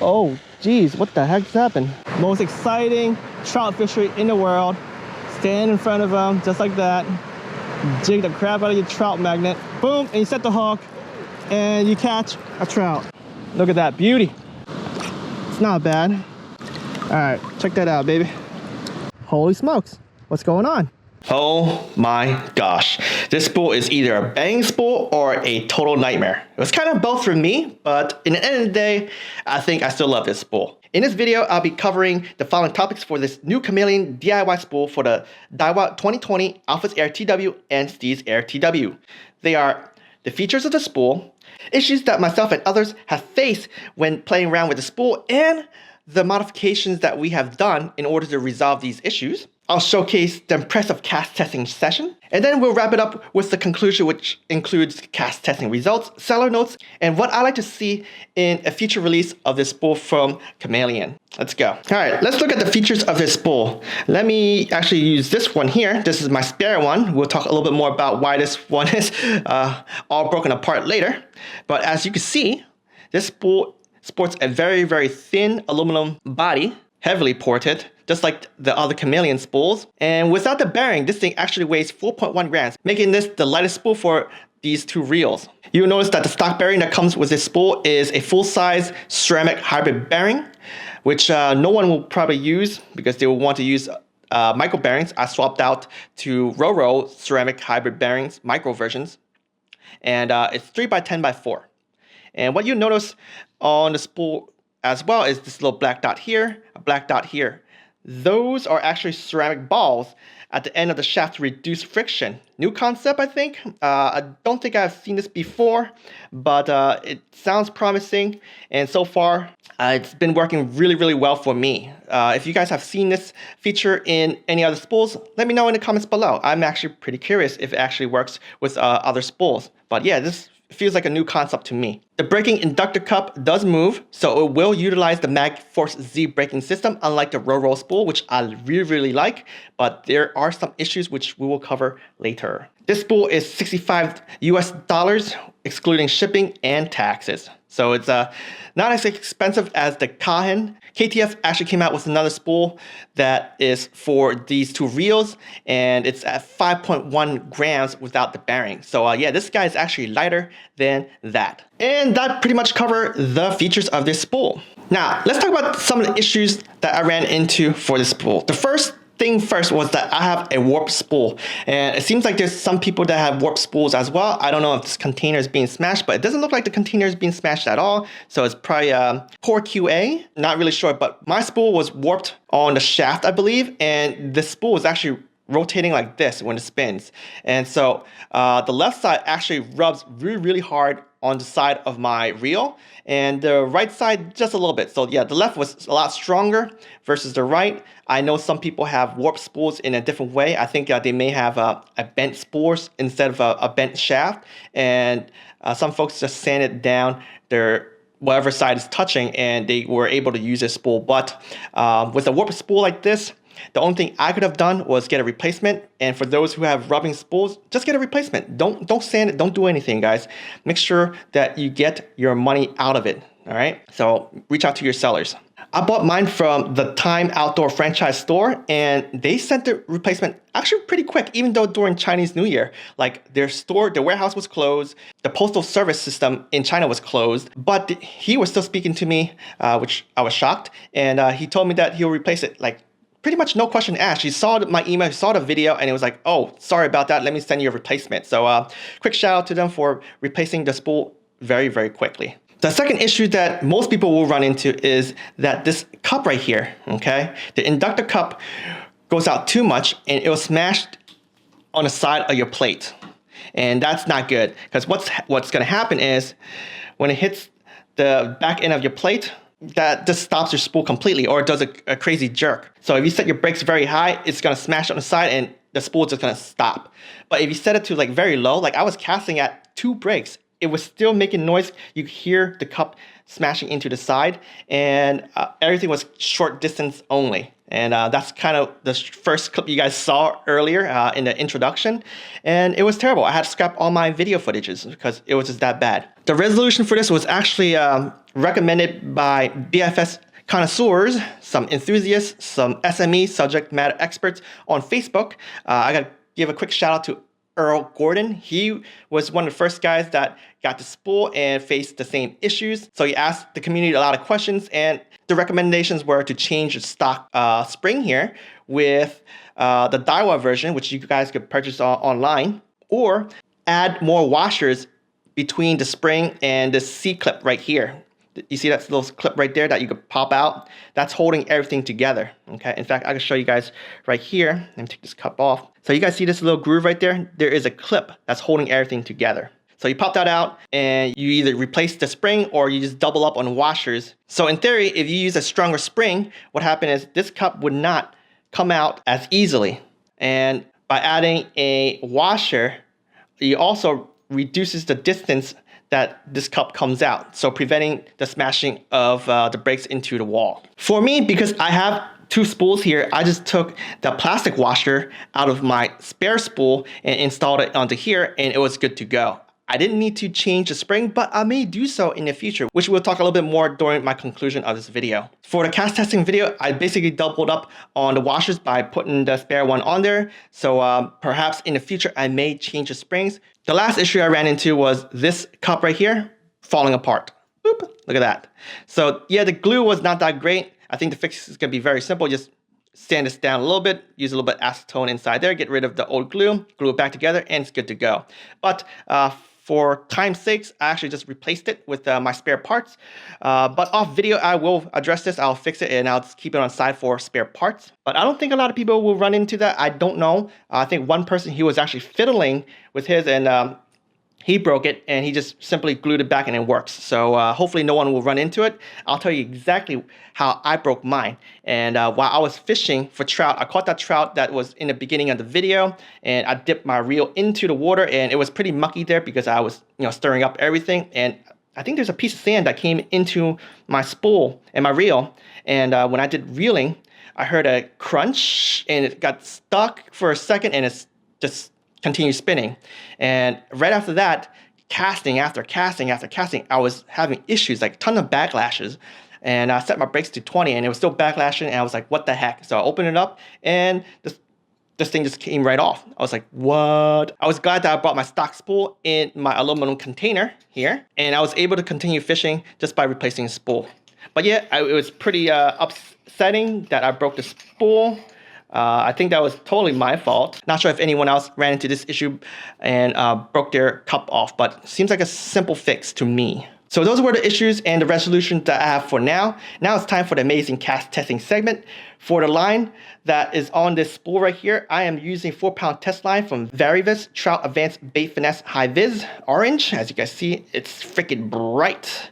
Oh, geez, what the heck's happened? Most exciting trout fishery in the world. Stand in front of them, just like that. Jig the crap out of your trout magnet. Boom, and you set the hook, and you catch a trout. Look at that beauty. It's not bad. All right, check that out, baby. Holy smokes, what's going on? Oh my gosh. This spool is either a bang spool or a total nightmare. It was kind of both for me, but in the end of the day, I think I still love this spool. In this video, I'll be covering the following topics for this new Chameleon DIY spool for the Daiwa 2020 Alphas Air TW and Steez Air TW. They are the features of the spool, issues that myself and others have faced when playing around with the spool, and the modifications that we have done in order to resolve these issues. I'll showcase the impressive cast testing session, and then we'll wrap it up with the conclusion, which includes cast testing results, seller notes, and what I like to see in a future release of this spool from Chameleon. Let's go. All right, let's look at the features of this spool. Let me actually use this one here. This is my spare one. We'll talk a little bit more about why this one is all broken apart later. But as you can see, this spool sports a very, very thin aluminum body, heavily ported, just like the other Chameleon spools. And without the bearing, this thing actually weighs 4.1 grams, making this the lightest spool for these two reels. You'll notice that the stock bearing that comes with this spool is a full-size ceramic hybrid bearing, which no one will probably use because they will want to use micro bearings. I swapped out to raWr ceramic hybrid bearings, micro versions, and it's 3x10x4. And what you notice on the spool as well is this little black dot here, a black dot here. Those are actually ceramic balls at the end of the shaft to reduce friction. New concept, I think. I don't think I've seen this before, but it sounds promising. And so far, it's been working really, really well for me. If you guys have seen this feature in any other spools, let me know in the comments below. I'm actually pretty curious if it actually works with other spools. But yeah, this feels like a new concept to me. The braking inductor cup does move, so it will utilize the MagForce Z braking system, unlike the raWr spool, which I really, really like, but there are some issues which we will cover later. This spool is $65 US, excluding shipping and taxes. So it's not as expensive as the Cahen. KTF actually came out with another spool that is for these two reels, and it's at 5.1 grams without the bearing. So yeah, this guy is actually lighter than that. And that pretty much covers the features of this spool. Now, let's talk about some of the issues that I ran into for this spool. The first thing first was that I have a warped spool, and it seems like there's some people that have warped spools as well. I don't know if this container is being smashed, but it doesn't look like the container is being smashed at all, so it's probably poor QA. Not really sure, but my spool was warped on the shaft, I believe, and the spool was actually rotating like this when it spins. And so the left side actually rubs really, really hard on the side of my reel, and the right side just a little bit. So yeah, the left was a lot stronger versus the right. I know some people have warped spools in a different way. I think they may have a bent spools instead of a bent shaft, and some folks just sanded down their whatever side is touching, and they were able to use this spool. But with a warped spool like this, the only thing I could have done was get a replacement. And for those who have rubbing spools, just get a replacement. Don't sand it. Don't do anything, guys. Make sure that you get your money out of it. All right. So reach out to your sellers. I bought mine from the Time Outdoor franchise store, and they sent the replacement actually pretty quick, even though during Chinese New Year, like their warehouse was closed, the postal service system in China was closed, but he was still speaking to me, which I was shocked. And he told me that he'll replace it like pretty much no question asked. He saw my email, he saw the video, and it was like, oh, sorry about that. Let me send you a replacement. So quick shout out to them for replacing the spool very, very quickly. The second issue that most people will run into is that this cup right here, okay? The inductor cup goes out too much and it will smash on the side of your plate. And that's not good, because what's gonna happen is when it hits the back end of your plate, that just stops your spool completely, or it does a crazy jerk. So if you set your brakes very high, it's gonna smash on the side and the spool is just gonna stop. But if you set it to like very low, like I was casting at 2 brakes, it was still making noise. You hear the cup smashing into the side, and everything was short distance only. And that's kind of the first clip you guys saw earlier in the introduction. And it was terrible. I had to scrap all my video footages because it was just that bad. The resolution for this was actually recommended by BFS connoisseurs, some enthusiasts, some SME subject matter experts on Facebook. I gotta give a quick shout out to Earl Gordon. He was one of the first guys that got the spool and faced the same issues. So he asked the community a lot of questions, and the recommendations were to change the stock spring here with the Daiwa version, which you guys could purchase online, or add more washers between the spring and the C-clip right here. You see that little clip right there that you could pop out? That's holding everything together, okay? In fact, I can show you guys right here. Let me take this cup off. So you guys see this little groove right there? There is a clip that's holding everything together. So you pop that out and you either replace the spring or you just double up on washers. So in theory, if you use a stronger spring, what happened is this cup would not come out as easily. And by adding a washer, it also reduces the distance that this cup comes out, so preventing the smashing of the brakes into the wall. For me, because I have two spools here, I just took the plastic washer out of my spare spool and installed it onto here, and it was good to go. I didn't need to change the spring, but I may do so in the future, which we'll talk a little bit more during my conclusion of this video. For the cast testing video, I basically doubled up on the washers by putting the spare one on there. So perhaps in the future, I may change the springs. The last issue I ran into was this cup right here falling apart. Boop, look at that. So yeah, the glue was not that great. I think the fix is gonna be very simple. Just sand this down a little bit, use a little bit of acetone inside there, get rid of the old glue, glue it back together, and it's good to go. But for time's sakes, I actually just replaced it with my spare parts. But off video, I will address this. I'll fix it and I'll just keep it on side for spare parts. But I don't think a lot of people will run into that. I don't know. I think one person, he was actually fiddling with his and he broke it and he just simply glued it back and it works. So hopefully no one will run into it. I'll tell you exactly how I broke mine. And while I was fishing for trout, I caught that trout that was in the beginning of the video, and I dipped my reel into the water, and it was pretty mucky there because I was, stirring up everything. And I think there's a piece of sand that came into my spool and my reel. And when I did reeling, I heard a crunch and it got stuck for a second and it's just continued spinning. And right after that, casting after casting after casting, I was having issues, like a ton of backlashes. And I set my brakes to 20 and it was still backlashing, and I was like, what the heck? So I opened it up and this thing just came right off. I was like, what? I was glad that I brought my stock spool in my aluminum container here, and I was able to continue fishing just by replacing the spool. But yeah, it was pretty upsetting that I broke the spool. I think that was totally my fault. Not sure if anyone else ran into this issue and broke their cup off, but seems like a simple fix to me. So those were the issues and the resolutions that I have for now. Now it's time for the amazing cast testing segment. For the line that is on this spool right here, I am using 4-pound test line from raWr Trout Advanced Bait Finesse High Vis Orange. As you guys see, it's freaking bright.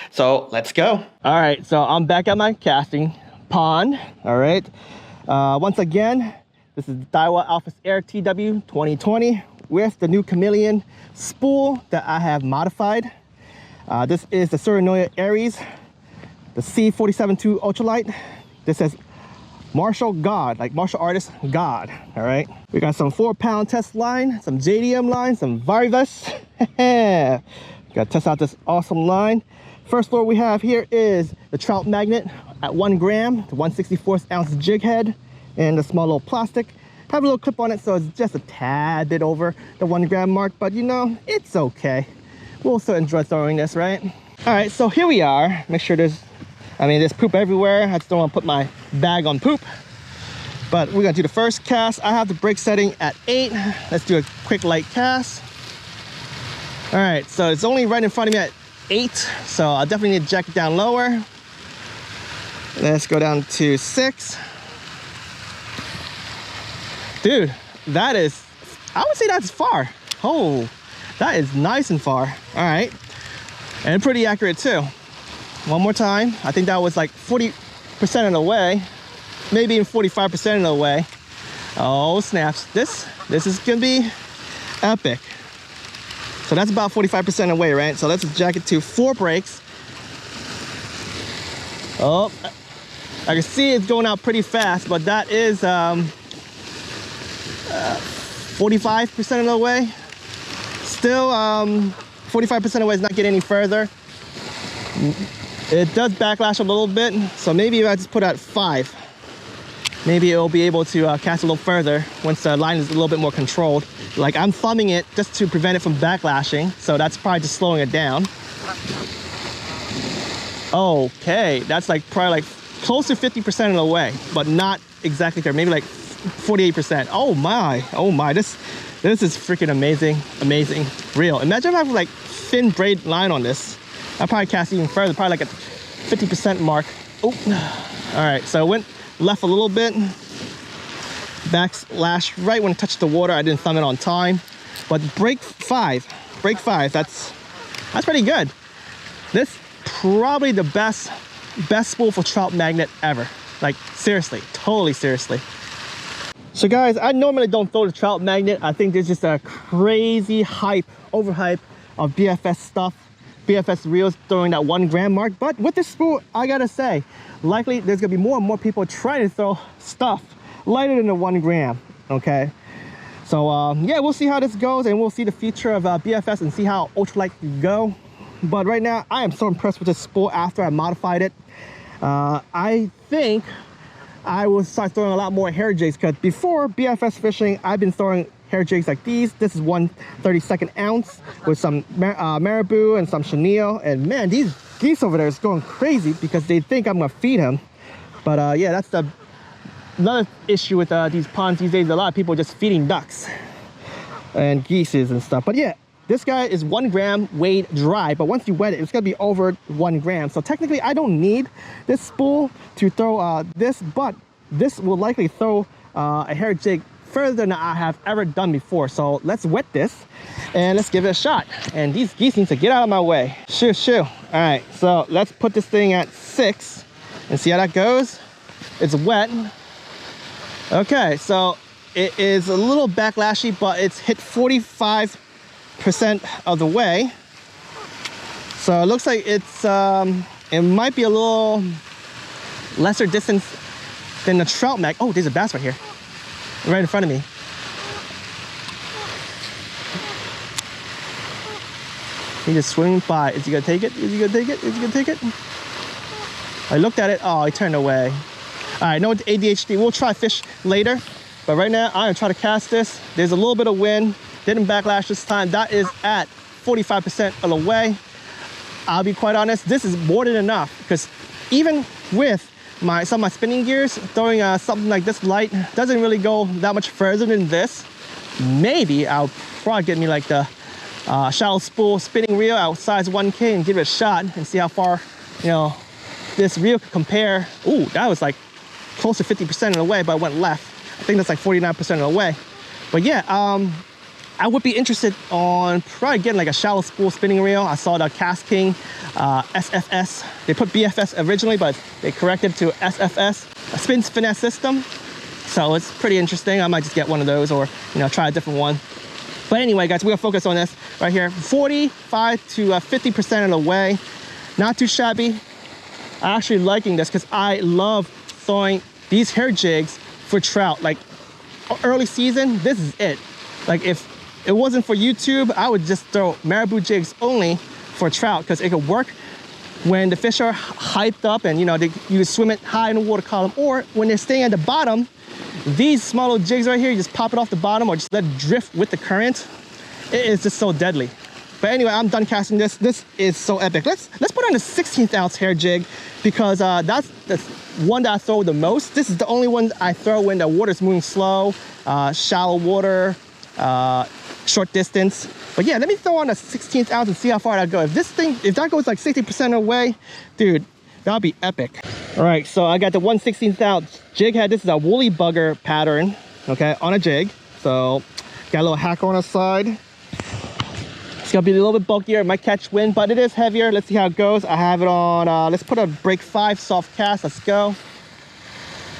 So let's go. All right, so I'm back at my casting pond. All right. Once again, this is Daiwa Alphas Air TW 2020 with the new Chameleon spool that I have modified. This is the Surinoya Aries, the C47-2 Ultralight. This says Martial God, like martial artist God. All right. We got some 4-pound test line, some JDM line, some raWr. Gotta test out this awesome line. First lure we have here is the Trout Magnet at 1 gram, the 1/64 ounce Jig Head, and the small little plastic. Have a little clip on it, so it's just a tad bit over the 1 gram mark, but it's okay. We'll still enjoy throwing this, right? All right, so here we are. Make sure there's poop everywhere. I just don't want to put my bag on poop. But we're gonna do the first cast. I have the brake setting at 8. Let's do a quick light cast. All right, so it's only right in front of me at 8, so I'll definitely need to jack it down lower. Let's go down to 6. Dude, that is, I would say that's far. Oh, that is nice and far. All right, and pretty accurate too. One more time. I think that was like 40% of the way, maybe even 45% of the way. Oh snaps! This is gonna be epic. So that's about 45% of the way, right? So let's jack it to 4 brakes. Oh, I can see it's going out pretty fast, but that is 45% of the way. Still, 45% of the way is not getting any further. It does backlash a little bit, so maybe if I just put at 5, maybe it'll be able to cast a little further once the line is a little bit more controlled. Like I'm thumbing it just to prevent it from backlashing, so that's probably just slowing it down. Okay, that's like probably like close to 50% of the way, but not exactly there, maybe like 48%. Oh my, this is freaking amazing reel. Imagine if I have like thin braid line on this. I'll probably cast even further, probably like a 50% mark. Oh, all right, so I went left a little bit, backlash right when it touched the water. I didn't thumb it on time, but break five, that's pretty good. This probably the best spool for Trout Magnet ever. Like seriously, totally seriously. So guys, I normally don't throw the Trout Magnet. I think there's just a crazy overhype of BFS stuff, BFS reels throwing that 1 gram mark. But with this spool, I gotta say, likely there's gonna be more and more people trying to throw stuff lighter than the 1 gram, okay? So yeah, we'll see how this goes, and we'll see the future of BFS and see how ultralight can go. But right now, I am so impressed with this spool after I modified it. I think I will start throwing a lot more hair jigs, because before BFS fishing, I've been throwing hair jigs like these. This is 1/32 ounce with some marabou and some chenille. And man, these geese over there is going crazy because they think I'm gonna feed him. But yeah, that's another issue with these ponds these days. A lot of people are just feeding ducks and geeses and stuff. But yeah, this guy is 1 gram weighed dry, but once you wet it, it's gonna be over 1 gram. So technically, I don't need this spool to throw this, but this will likely throw a hair jig further than I have ever done before. So let's wet this and let's give it a shot. And these geese need to get out of my way. Shoo. All right, so let's put this thing at 6 and see how that goes. It's wet. Okay, so it is a little backlashy, but it's hit 45% of the way. So it looks like it's it might be a little lesser distance than the Trout Mag. Oh, there's a bass right here, right in front of me. He just swimming by. Is he gonna take it? Is he gonna take it? Is he gonna take it? I looked at it. Oh, he turned away. All right, no ADHD. We'll try fish later, but right now I'm gonna try to cast this. There's a little bit of wind. Didn't backlash this time. That is at 45% of the way. I'll be quite honest, this is more than enough, because even with some of my spinning gears, throwing something like this light doesn't really go that much further than this. Maybe I'll probably get me like the shallow spool spinning reel at size 1K and give it a shot and see how far, you know, this reel could compare. Ooh, that was like close to 50% of the way, but I went left. I think that's like 49% of the way. But yeah, I would be interested on probably getting like a shallow spool spinning reel. I saw the Cast King SFS. They put BFS originally, but they corrected to SFS, a spin finesse system. So it's pretty interesting. I might just get one of those, or you know, try a different one. But anyway, guys, we're gonna focus on this right here. 45 to 50% of the way. Not too shabby. I'm actually liking this because I love throwing these hair jigs for trout. Like early season, this is it. Like if it wasn't for YouTube, I would just throw marabou jigs only for trout, because it could work when the fish are hyped up and you know you swim it high in the water column, or when they're staying at the bottom. These small little jigs right here, you just pop it off the bottom or just let it drift with the current. It is just so deadly. But anyway, I'm done casting this. This is so epic. Let's put on a 16th ounce hair jig, because that's the one that I throw the most. This is the only one I throw when the water's moving slow, shallow water, short distance. But yeah, let me throw on a 16th ounce and see how far that goes. If that goes like 60% of the way, dude, that'll be epic. All right, so I got the 1/16 ounce jig head. This is a woolly bugger pattern, okay, on a jig. So got a little hacker on the side. It's gonna be a little bit bulkier. It might catch wind, but it is heavier. Let's see how it goes. I have it on, let's put a break 5 soft cast. Let's go.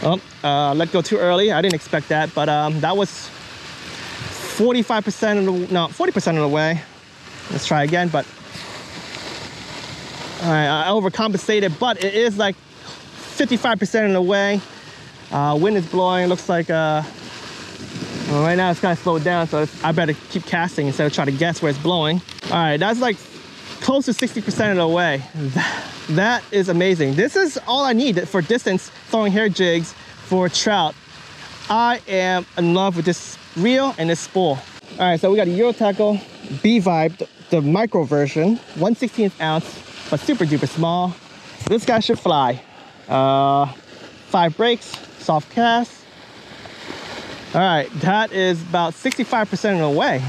Oh, let go too early. I didn't expect that, but that was 40% of the way. Let's try again, but all right, I overcompensated, but it is like 55% of the way. Wind is blowing. Looks like well, right now it's kind of slowed down, so I better keep casting instead of trying to guess where it's blowing. All right, that's like close to 60% of the way. That is amazing. This is all I need for distance throwing hair jigs for trout. I am in love with this reel and this spool. All right, so we got a Euro Tackle B-Vibe, the micro version, 1/16 ounce, but super duper small. This guy should fly. 5 breaks, soft cast. All right, that is about 65% of the way,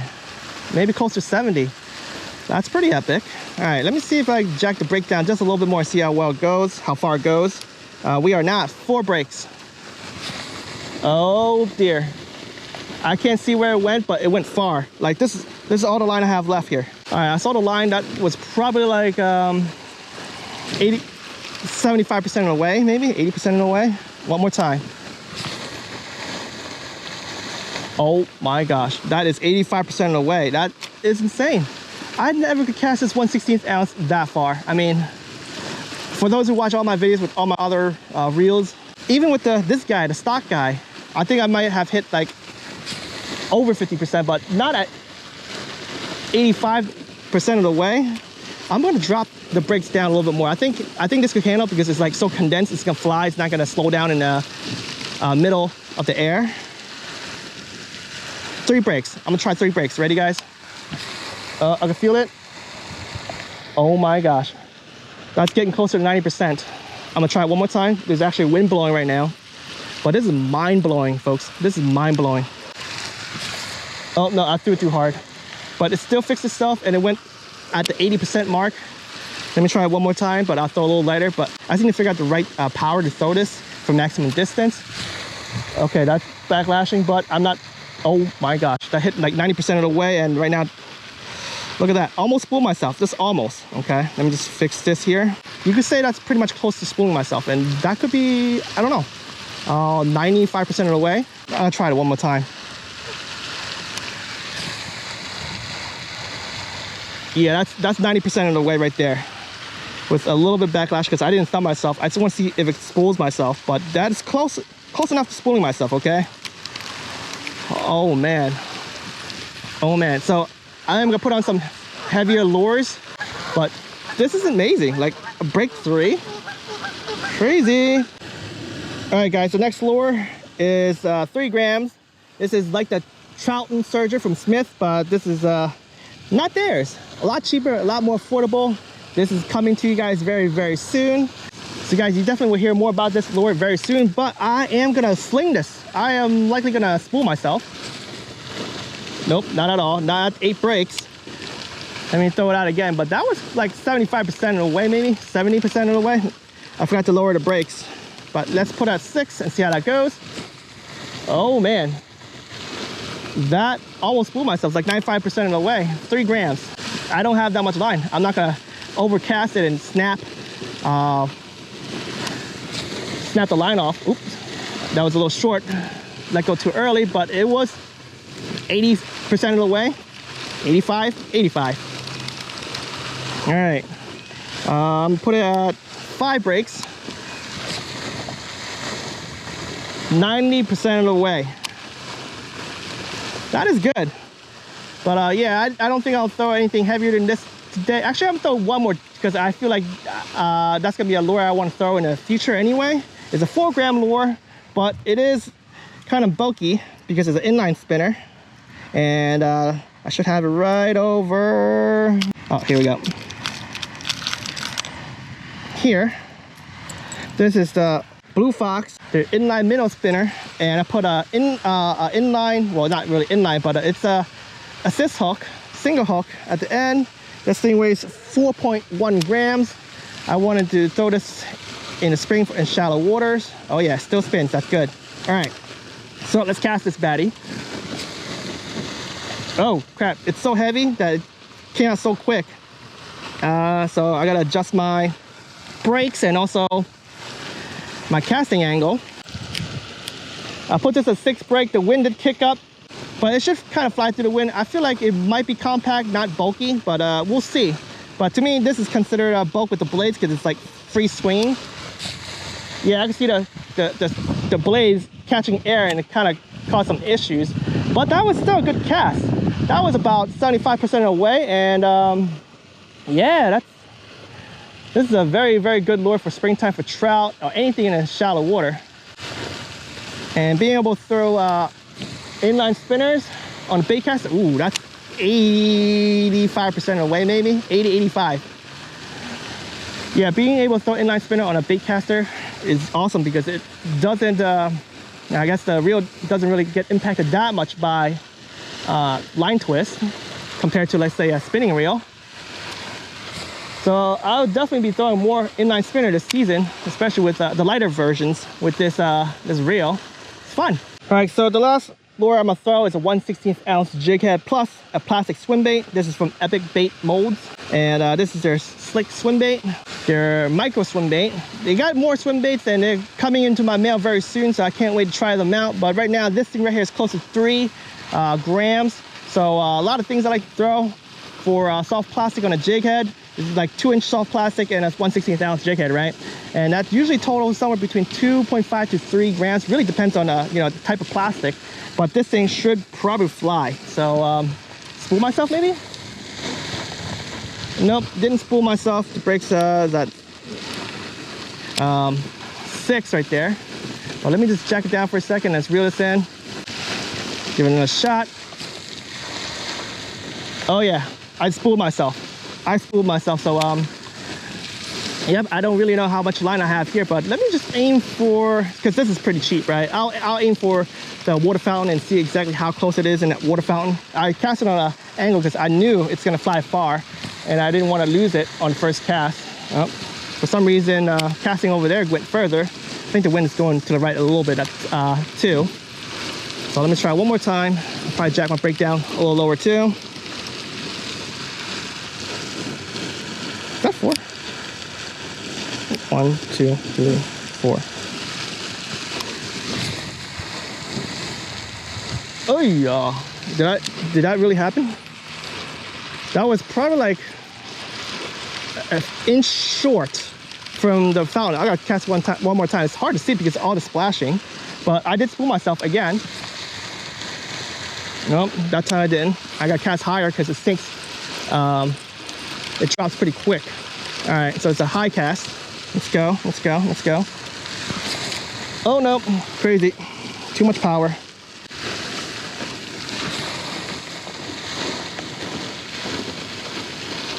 maybe close to 70. That's pretty epic. All right, let me see if I jack the brake down just a little bit more, see how well it goes, how far it goes. We are now at 4 breaks. Oh dear. I can't see where it went, but it went far. Like this is all the line I have left here. All right, I saw the line that was probably like 75% of the way, maybe 80% of the way. One more time. Oh my gosh, that is 85% of the way. That is insane. I never could cast this 1/16 ounce that far. I mean, for those who watch all my videos with all my other reels, even with this guy, the stock guy, I think I might have hit like over 50%, but not at 85% of the way. I'm gonna drop the brakes down a little bit more. I think this could handle because it's like so condensed, it's gonna fly, it's not gonna slow down in the middle of the air. 3 brakes. I'm gonna try 3 brakes. Ready, guys? I can feel it. Oh my gosh. That's getting closer to 90%. I'm gonna try it one more time. There's actually wind blowing right now. But this is mind-blowing, folks. This is mind-blowing. Oh no, I threw it too hard. But it still fixed itself and it went at the 80% mark. Let me try it one more time, but I'll throw a little lighter. But I need to figure out the right power to throw this for maximum distance. Okay, that's backlashing, but I'm not, oh my gosh. That hit like 90% of the way, and right now, look at that. Almost spooled myself, just almost, okay? Let me just fix this here. You could say that's pretty much close to spooling myself, and that could be, I don't know, 95% of the way. I'll try it one more time. Yeah, that's 90% of the way right there. With a little bit backlash because I didn't thumb myself. I just want to see if it spools myself, but that is close enough to spooling myself, okay? Oh man. Oh man. So I am gonna put on some heavier lures, but this is amazing. Like a break 3. Crazy. All right, guys, the next lure is 3 grams. This is like the Trout Surger from Smith, but this is not theirs. A lot cheaper, a lot more affordable. This is coming to you guys very, very soon. So guys, you definitely will hear more about this lure very soon, but I am gonna sling this. I am likely gonna spool myself. Nope, not at all, not 8 breaks. Let me throw it out again, but that was like 75% of the way, maybe 70% of the way. I forgot to lower the brakes, but let's put at 6 and see how that goes. Oh man, that almost spooled myself, like 95% of the way, 3 grams. I don't have that much line. I'm not gonna overcast it and snap the line off. Oops, that was a little short. Let go too early, but it was 80% of the way, 85. All right, put it at 5 breaks, 90% of the way. That is good. But yeah, I don't think I'll throw anything heavier than this today. Actually, I'm gonna throw one more because I feel like that's gonna be a lure I want to throw in the future anyway. It's a 4 gram lure, but it is kind of bulky because it's an inline spinner. And I should have it right over. Oh, here we go. Here, this is the Blue Fox, the inline minnow spinner, and I put a inline, well, not really inline, but it's a assist hook, single hook at the end. This thing weighs 4.1 grams. I wanted to throw this in the spring in shallow waters. Oh yeah, still spins, that's good. All right, so let's cast this baddie. Oh crap, it's so heavy that it came out so quick. So I gotta adjust my brakes and also my casting angle. I put this at 6 brake, the wind did kick up, but it should kind of fly through the wind. I feel like it might be compact, not bulky, but we'll see. But to me, this is considered a bulk with the blades because it's like free swinging. Yeah, I can see the blades catching air and it kind of caused some issues, but that was still a good cast. That was about 75% of the way, and yeah, This is a very, very good lure for springtime for trout or anything in shallow water. And being able to throw inline spinners on a bait caster, ooh, that's 85% away, maybe 80, 85. Yeah, being able to throw inline spinner on a bait caster is awesome because it doesn't, I guess the reel doesn't really get impacted that much by line twist compared to, let's say, a spinning reel. So I'll definitely be throwing more inline spinner this season, especially with the lighter versions with this this reel. It's fun. All right, so the last lure I'm gonna throw is a 1/16 ounce jig head plus a plastic swim bait. This is from Epic Bait Molds, and this is their slick swim bait, their micro swim bait. They got more swim baits and they're coming into my mail very soon, so I can't wait to try them out. But right now, this thing right here is close to 3 grams. So a lot of things I like to throw for soft plastic on a jig head. This is like 2-inch soft plastic and a 1/16 ounce jig head, right? And that usually totals somewhere between 2.5 to 3 grams. Really depends on the type of plastic. But this thing should probably fly. So spool myself maybe? Nope, didn't spool myself. The brakes that 6 right there. Well, let me just jack it down for a second. Let's reel this in. Give it a shot. Oh yeah, I spooled myself. So yep, I don't really know how much line I have here, but let me just aim for, because this is pretty cheap, right? I'll aim for the water fountain and see exactly how close it is in that water fountain. I cast it on an angle because I knew it's gonna fly far and I didn't want to lose it on the first cast. Oh, for some reason, casting over there went further. I think the wind is going to the right a little bit too. So let me try one more time. I'll probably jack my brake down a little lower too. Is that 4? 1, 2, 3, 4. Oh yeah, did that really happen? That was probably like an inch short from the fountain. I gotta cast one more time. It's hard to see because of all the splashing, but I did spool myself again. Nope, that time I didn't. I got cast higher because it sinks. It drops pretty quick. All right, so it's a high cast. Let's go, let's go, let's go. Oh no, crazy. Too much power.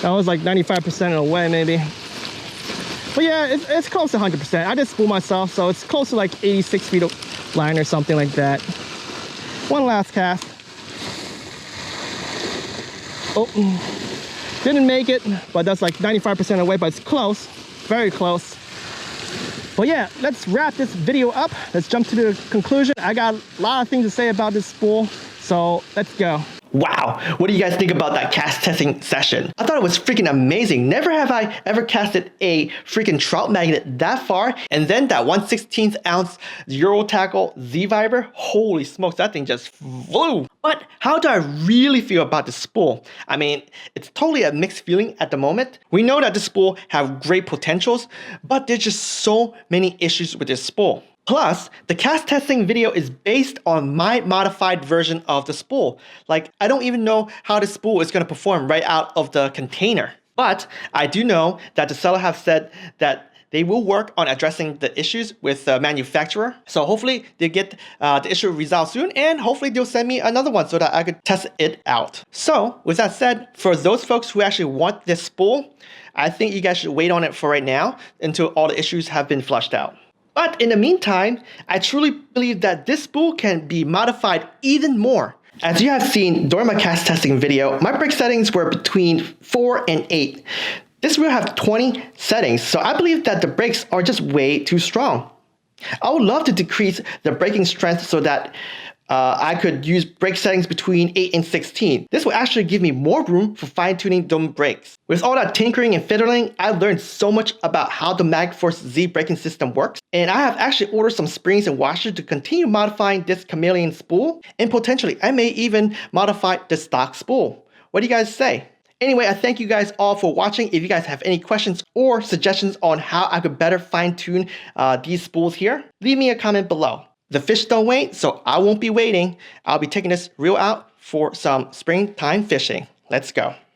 That was like 95% away maybe. But yeah, it's close to 100%. I just spooled myself, so it's close to like 86 feet of line or something like that. One last cast. Oh, didn't make it, but that's like 95% away, but it's close, very close. But yeah, let's wrap this video up. Let's jump to the conclusion. I got a lot of things to say about this spool, so let's go. Wow, what do you guys think about that cast testing session? I thought it was freaking amazing. Never have I ever casted a freaking trout magnet that far. And then that 1/16 ounce Euro tackle Z Viber, holy smokes, that thing just flew. But how do I really feel about this spool? I mean, it's totally a mixed feeling at the moment. We know that this spool have great potentials, but there's just so many issues with this spool. Plus, the cast testing video is based on my modified version of the spool. Like, I don't even know how the spool is going to perform right out of the container. But I do know that the seller have said that they will work on addressing the issues with the manufacturer. So hopefully they get the issue resolved soon, and hopefully they'll send me another one so that I could test it out. So with that said, for those folks who actually want this spool, I think you guys should wait on it for right now until all the issues have been flushed out. But in the meantime, I truly believe that this spool can be modified even more. As you have seen during my cast testing video, my brake settings were between 4 and 8. This reel has 20 settings, so I believe that the brakes are just way too strong. I would love to decrease the braking strength so that I could use brake settings between 8 and 16. This will actually give me more room for fine-tuning the brakes. With all that tinkering and fiddling, I learned so much about how the MagForce Z braking system works, and I have actually ordered some springs and washers to continue modifying this Chameleon spool, and potentially I may even modify the stock spool. What do you guys say? Anyway, I thank you guys all for watching. If you guys have any questions or suggestions on how I could better fine-tune these spools here, leave me a comment below. The fish don't wait, so I won't be waiting. I'll be taking this reel out for some springtime fishing. Let's go.